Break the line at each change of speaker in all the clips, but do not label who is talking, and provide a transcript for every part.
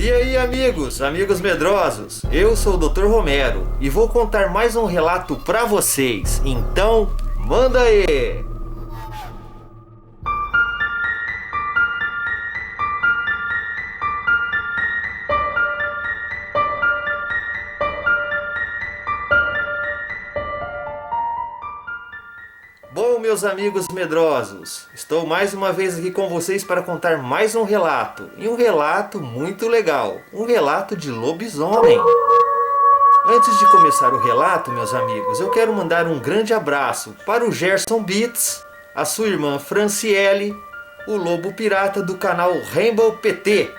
E aí amigos medrosos, eu sou o Dr. Romero e vou contar mais um relato pra vocês, então manda aí! Bom, meus amigos medrosos, estou mais uma vez aqui com vocês para contar mais um relato, e um relato muito legal, um relato de lobisomem. Antes de começar o relato, meus amigos, eu quero mandar um grande abraço para o Gerson Beats, a sua irmã Franciele, o Lobo Pirata do canal Rainbow PT.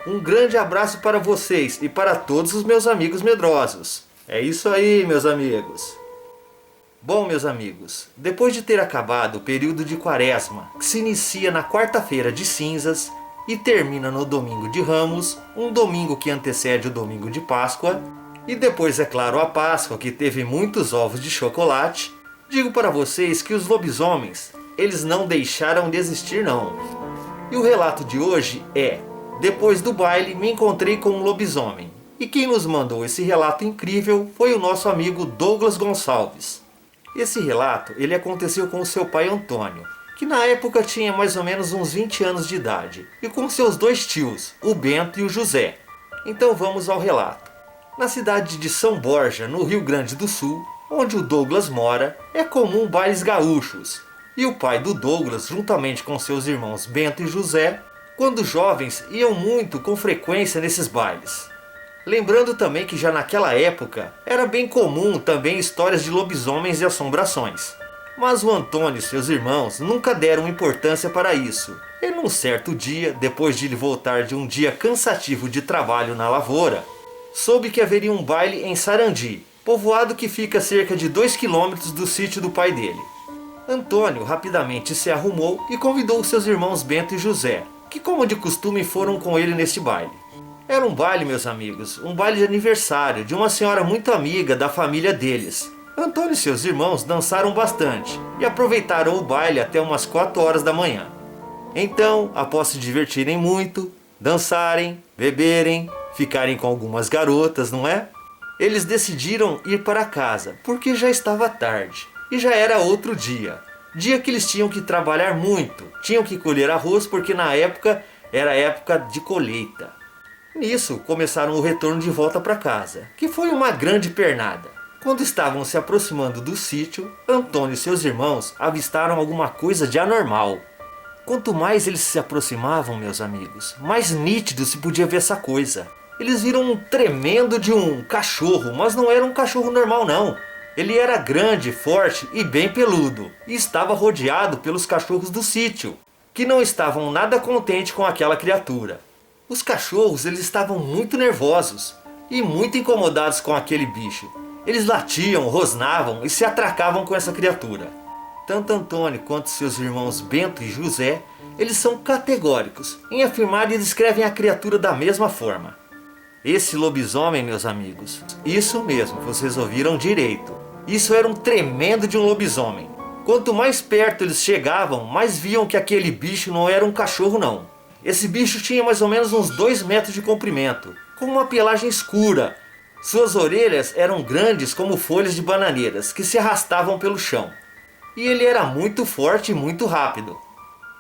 Um grande abraço para vocês e para todos os meus amigos medrosos. É isso aí, meus amigos. Bom, meus amigos, depois de ter acabado o período de quaresma, que se inicia na quarta-feira de cinzas e termina no domingo de Ramos, um domingo que antecede o domingo de Páscoa, e depois, é claro, a Páscoa, que teve muitos ovos de chocolate, digo para vocês que os lobisomens, eles não deixaram de existir não. E o relato de hoje é: depois do baile me encontrei com um lobisomem. E quem nos mandou esse relato incrível foi o nosso amigo Douglas Gonçalves. Esse relato ele aconteceu com o seu pai Antônio, que na época tinha mais ou menos uns 20 anos de idade, e com seus dois tios, o Bento e o José. Então vamos ao relato. Na cidade de São Borja, no Rio Grande do Sul, onde o Douglas mora, é comum bailes gaúchos. E o pai do Douglas, juntamente com seus irmãos Bento e José, quando jovens, iam muito com frequência nesses bailes. Lembrando também que já naquela época era bem comum também histórias de lobisomens e assombrações. Mas o Antônio e seus irmãos nunca deram importância para isso. E num certo dia, depois de ele voltar de um dia cansativo de trabalho na lavoura, soube que haveria um baile em Sarandi, povoado que fica a cerca de 2 quilômetros do sítio do pai dele. Antônio rapidamente se arrumou e convidou seus irmãos Bento e José, que como de costume foram com ele neste baile. Era um baile, meus amigos, um baile de aniversário de uma senhora muito amiga da família deles. Antônio e seus irmãos dançaram bastante e aproveitaram o baile até umas 4 horas da manhã. Então, após se divertirem muito, dançarem, beberem, ficarem com algumas garotas, não é? Eles decidiram ir para casa, porque já estava tarde e já era outro dia. Dia que eles tinham que trabalhar muito, tinham que colher arroz porque na época era época de colheita. Nisso, começaram o retorno de volta para casa, que foi uma grande pernada. Quando estavam se aproximando do sítio, Antônio e seus irmãos avistaram alguma coisa de anormal. Quanto mais eles se aproximavam, meus amigos, mais nítido se podia ver essa coisa. Eles viram um tremendo de um cachorro, mas não era um cachorro normal não. Ele era grande, forte e bem peludo, e estava rodeado pelos cachorros do sítio, que não estavam nada contentes com aquela criatura. Os cachorros eles estavam muito nervosos e muito incomodados com aquele bicho. Eles latiam, rosnavam e se atracavam com essa criatura. Tanto Antônio quanto seus irmãos Bento e José, eles são categóricos em afirmar e descrevem a criatura da mesma forma. Esse lobisomem, meus amigos, isso mesmo, vocês ouviram direito. Isso era um tremendo de um lobisomem. Quanto mais perto eles chegavam, mais viam que aquele bicho não era um cachorro não. Esse bicho tinha mais ou menos uns 2 metros de comprimento, com uma pelagem escura. Suas orelhas eram grandes como folhas de bananeiras, que se arrastavam pelo chão. E ele era muito forte e muito rápido.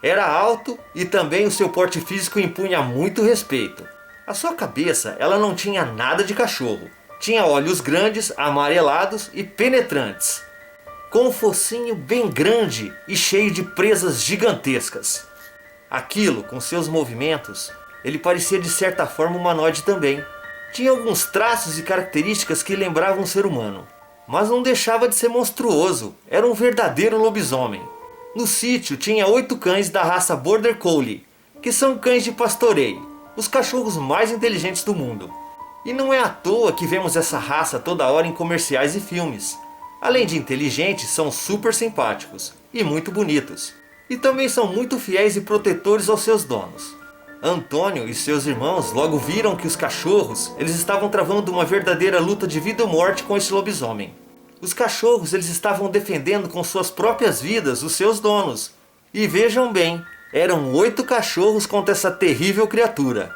Era alto e também o seu porte físico impunha muito respeito. A sua cabeça ela não tinha nada de cachorro. Tinha olhos grandes, amarelados e penetrantes, com um focinho bem grande e cheio de presas gigantescas. Aquilo, com seus movimentos, ele parecia de certa forma humanoide também. Tinha alguns traços e características que lembravam um ser humano, mas não deixava de ser monstruoso, era um verdadeiro lobisomem. No sítio tinha 8 cães da raça Border Collie, que são cães de pastoreio, os cachorros mais inteligentes do mundo. E não é à toa que vemos essa raça toda hora em comerciais e filmes. Além de inteligentes, são super simpáticos e muito bonitos. E também são muito fiéis e protetores aos seus donos. Antônio e seus irmãos logo viram que os cachorros eles estavam travando uma verdadeira luta de vida ou morte com esse lobisomem. Os cachorros eles estavam defendendo com suas próprias vidas os seus donos. E vejam bem, eram 8 cachorros contra essa terrível criatura.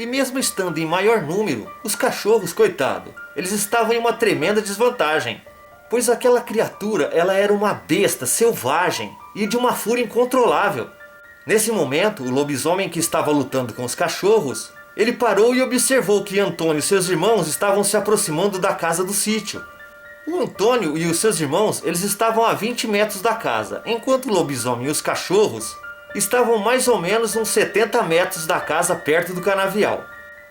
E mesmo estando em maior número, os cachorros, coitado, eles estavam em uma tremenda desvantagem. Pois aquela criatura, ela era uma besta selvagem e de uma fúria incontrolável. Nesse momento, o lobisomem que estava lutando com os cachorros, ele parou e observou que Antônio e seus irmãos estavam se aproximando da casa do sítio. O Antônio e os seus irmãos, eles estavam a 20 metros da casa, enquanto o lobisomem e os cachorros estavam mais ou menos uns 70 metros da casa, perto do canavial.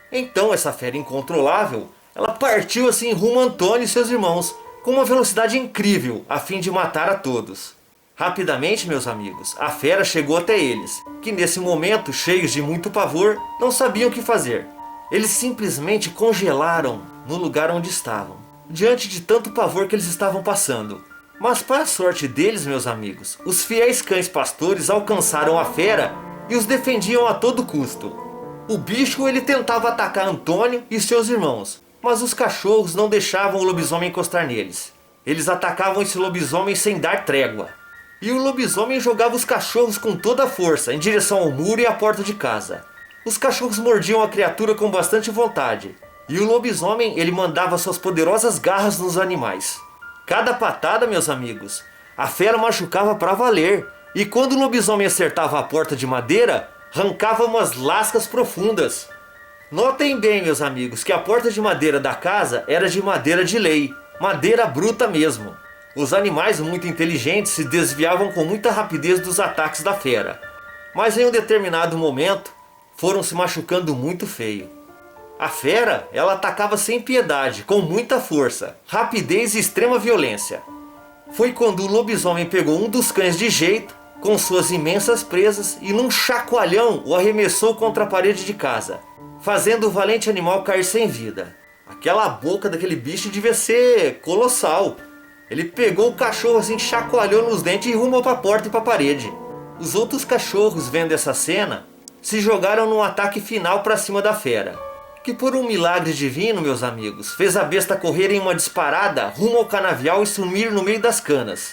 Então essa fera incontrolável, ela partiu assim rumo a Antônio e seus irmãos, com uma velocidade incrível, a fim de matar a todos. Rapidamente, meus amigos, a fera chegou até eles, que nesse momento, cheios de muito pavor, não sabiam o que fazer. Eles simplesmente congelaram no lugar onde estavam, diante de tanto pavor que eles estavam passando. Mas para a sorte deles, meus amigos, os fiéis cães pastores alcançaram a fera e os defendiam a todo custo. O bicho, ele tentava atacar Antônio e seus irmãos, mas os cachorros não deixavam o lobisomem encostar neles. Eles atacavam esse lobisomem sem dar trégua. E o lobisomem jogava os cachorros com toda a força em direção ao muro e à porta de casa. Os cachorros mordiam a criatura com bastante vontade. E o lobisomem, ele mandava suas poderosas garras nos animais. Cada patada, meus amigos, a fera machucava para valer. E quando o lobisomem acertava a porta de madeira, arrancava umas lascas profundas. Notem bem, meus amigos, que a porta de madeira da casa era de madeira de lei, madeira bruta mesmo. Os animais muito inteligentes se desviavam com muita rapidez dos ataques da fera, mas em um determinado momento foram se machucando muito feio. A fera, ela atacava sem piedade, com muita força, rapidez e extrema violência. Foi quando o lobisomem pegou um dos cães de jeito, com suas imensas presas, e num chacoalhão o arremessou contra a parede de casa, fazendo o valente animal cair sem vida. Aquela boca daquele bicho devia ser colossal. Ele pegou o cachorro assim, chacoalhou nos dentes e rumou para a porta e para a parede. Os outros cachorros, vendo essa cena, se jogaram num ataque final para cima da fera, que por um milagre divino, meus amigos, fez a besta correr em uma disparada rumo ao canavial e sumir no meio das canas.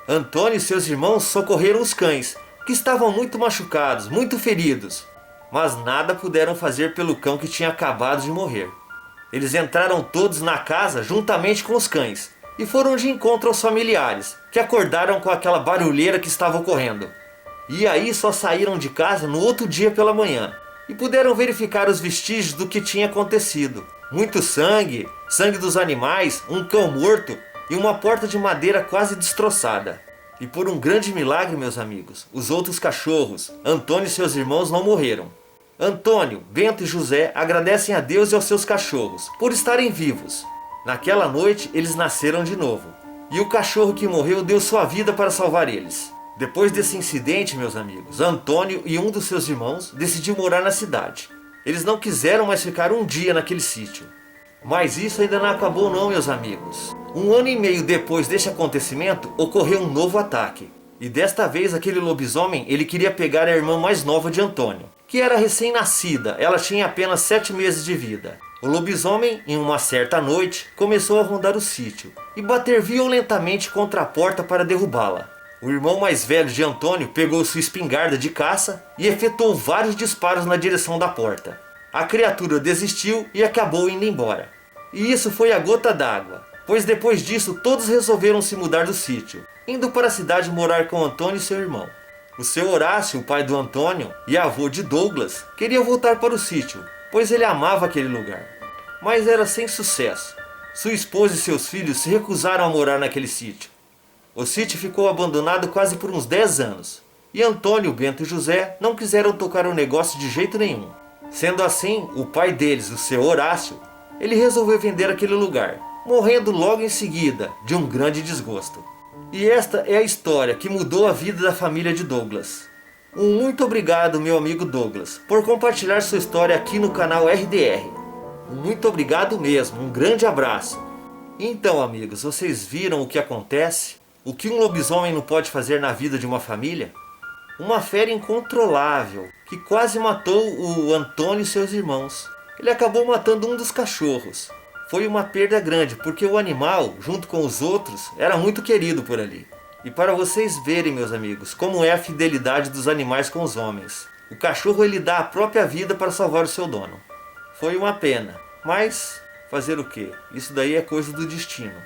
Antônio e seus irmãos socorreram os cães, que estavam muito machucados, muito feridos, mas nada puderam fazer pelo cão que tinha acabado de morrer. Eles entraram todos na casa juntamente com os cães e foram de encontro aos familiares, que acordaram com aquela barulheira que estava ocorrendo. E aí só saíram de casa no outro dia pela manhã e puderam verificar os vestígios do que tinha acontecido. Muito sangue, sangue dos animais, um cão morto e uma porta de madeira quase destroçada. E por um grande milagre, meus amigos, os outros cachorros, Antônio e seus irmãos, não morreram. Antônio, Bento e José agradecem a Deus e aos seus cachorros por estarem vivos. Naquela noite eles nasceram de novo, e o cachorro que morreu deu sua vida para salvar eles. Depois desse incidente, meus amigos, Antônio e um dos seus irmãos decidiu morar na cidade. Eles não quiseram mais ficar um dia naquele sítio. Mas isso ainda não acabou não, meus amigos. 1 ano e meio depois deste acontecimento, ocorreu um novo ataque. E desta vez aquele lobisomem, ele queria pegar a irmã mais nova de Antônio, que era recém-nascida, ela tinha apenas 7 meses de vida. O lobisomem, em uma certa noite, começou a rondar o sítio e bater violentamente contra a porta para derrubá-la. O irmão mais velho de Antônio pegou sua espingarda de caça e efetuou vários disparos na direção da porta. A criatura desistiu e acabou indo embora. E isso foi a gota d'água, pois depois disso todos resolveram se mudar do sítio, indo para a cidade morar com Antônio e seu irmão. O seu Horácio, o pai do Antônio e avô de Douglas, queria voltar para o sítio, pois ele amava aquele lugar. Mas era sem sucesso. Sua esposa e seus filhos se recusaram a morar naquele sítio. O sítio ficou abandonado quase por uns 10 anos. E Antônio, Bento e José não quiseram tocar o negócio de jeito nenhum. Sendo assim, o pai deles, o seu Horácio, ele resolveu vender aquele lugar, morrendo logo em seguida de um grande desgosto. E esta é a história que mudou a vida da família de Douglas. Um muito obrigado, meu amigo Douglas, por compartilhar sua história aqui no canal RDR. Muito obrigado mesmo, um grande abraço. Então, amigos, vocês viram o que acontece? O que um lobisomem não pode fazer na vida de uma família? Uma fera incontrolável, que quase matou o Antônio e seus irmãos. Ele acabou matando um dos cachorros. Foi uma perda grande, porque o animal, junto com os outros, era muito querido por ali. E para vocês verem, meus amigos, como é a fidelidade dos animais com os homens. O cachorro, ele dá a própria vida para salvar o seu dono. Foi uma pena, mas fazer o quê? Isso daí é coisa do destino.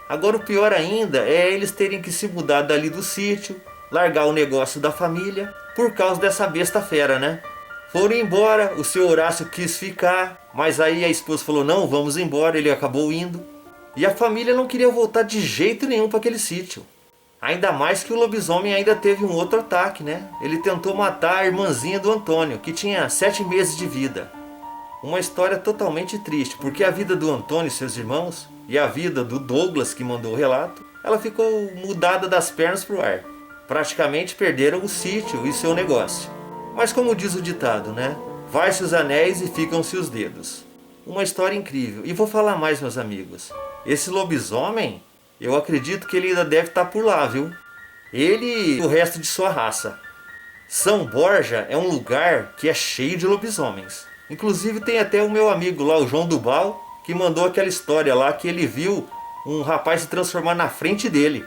Agora o pior ainda é eles terem que se mudar dali do sítio, largar o negócio da família, por causa dessa besta fera, né? Foram embora, o seu Horácio quis ficar, mas aí a esposa falou, não, vamos embora, ele acabou indo. E a família não queria voltar de jeito nenhum para aquele sítio. Ainda mais que o lobisomem ainda teve um outro ataque, né? Ele tentou matar a irmãzinha do Antônio, que tinha 7 meses de vida. Uma história totalmente triste, porque a vida do Antônio e seus irmãos, e a vida do Douglas, que mandou o relato, ela ficou mudada das pernas para o ar. Praticamente perderam o sítio e seu negócio. Mas como diz o ditado, né? Vai-se os anéis e ficam-se os dedos. Uma história incrível. E vou falar mais, meus amigos. Esse lobisomem, eu acredito que ele ainda deve estar por lá, viu? Ele e o resto de sua raça. São Borja é um lugar que é cheio de lobisomens. Inclusive tem até o meu amigo lá, o João Dubal, que mandou aquela história lá que ele viu um rapaz se transformar na frente dele.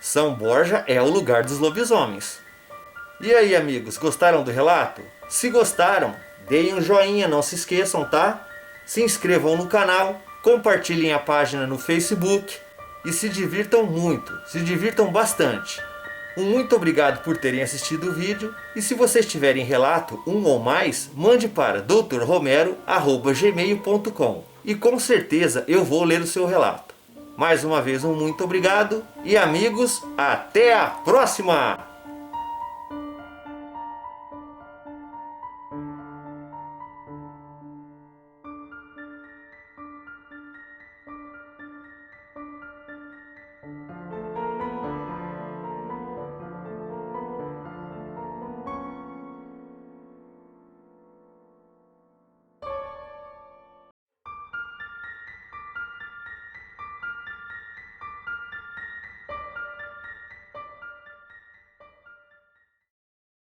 São Borja é o lugar dos lobisomens. E aí, amigos, gostaram do relato? Se gostaram, deem um joinha, não se esqueçam, tá? Se inscrevam no canal, compartilhem a página no Facebook e se divirtam muito, se divirtam bastante. Um muito obrigado por terem assistido o vídeo e se vocês tiverem relato, um ou mais, mande para drromero@gmail.com e com certeza eu vou ler o seu relato. Mais uma vez um muito obrigado e amigos, até a próxima!